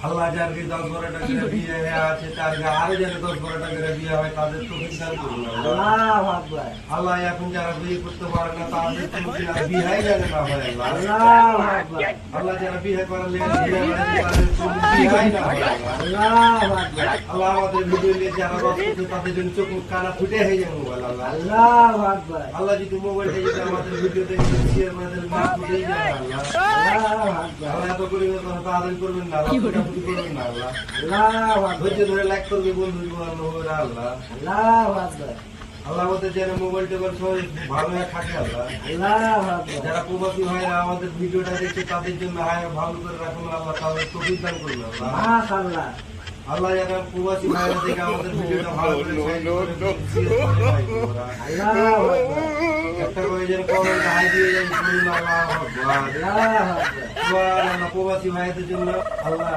আল্লাহ যারকে 10-12 টাকা করে বিয়ে আছে তার আরো যেন 10-12 টাকা করে বিয়ে হয় তাদের তো দান করুন আল্লাহু আকবার। আল্লাহ এখন যারা বিয়ে করতে পারে না তাদের তো বিয়ে জানে না হয় আল্লাহ আল্লাহু আকবার। আল্লাহ যারা বিয়ে করলে তাদের তো বিয়ে না হয় আল্লাহু আকবার। আল্লাহ আমাদের ভিডিও নিয়ে যারা বাস করছে তাদের জন্য চোখ মুখ কানা ফুটে হয়ে যাবে মোবাইল আল্লাহ আল্লাহু আকবার। আল্লাহ যদি মোবাইলটা যদি আমাদের ভিডিও দেখে শেয়ার করে দেন না ফুটেই যাবে আল্লাহ আল্লাহু আকবার। আল্লাহ এত করে তাদের করবেন না আল্লাহ ফুটাফুটি করবেন না আল্লাহ আল্লাহু আকবার। ধৈর্য ধরে লাইক করবে বন্ধু আল্লাহ আল্লাহু আকবার। আল্লাহ আমাদের যেন মোবাইল টোবাইল সবাই ভালো হয়ে থাকে আল্লাহ আল্লাহু আকবার। যারা প্রবাসী ভাইরা আমাদের ভিডিওটা দেখছে তাদের জন্য ভালো করে রাখুন আল্লাহ তাদের তৌফিক দান করুন আল্লাহ মাশাআল্লাহ। আল্লাহ যারা প্রবাসী ভাইরা দেখে আমাদের ভিডিওটা ভালো করে আল্লাহু আকবার। একটা করে যেন কমেন্ট হাই দিয়ে যায় আল্লাহু আকবার আল্লাহু আকবার। সুবহানাল্লাহ প্রবাসী ভাইদের জন্য আল্লাহ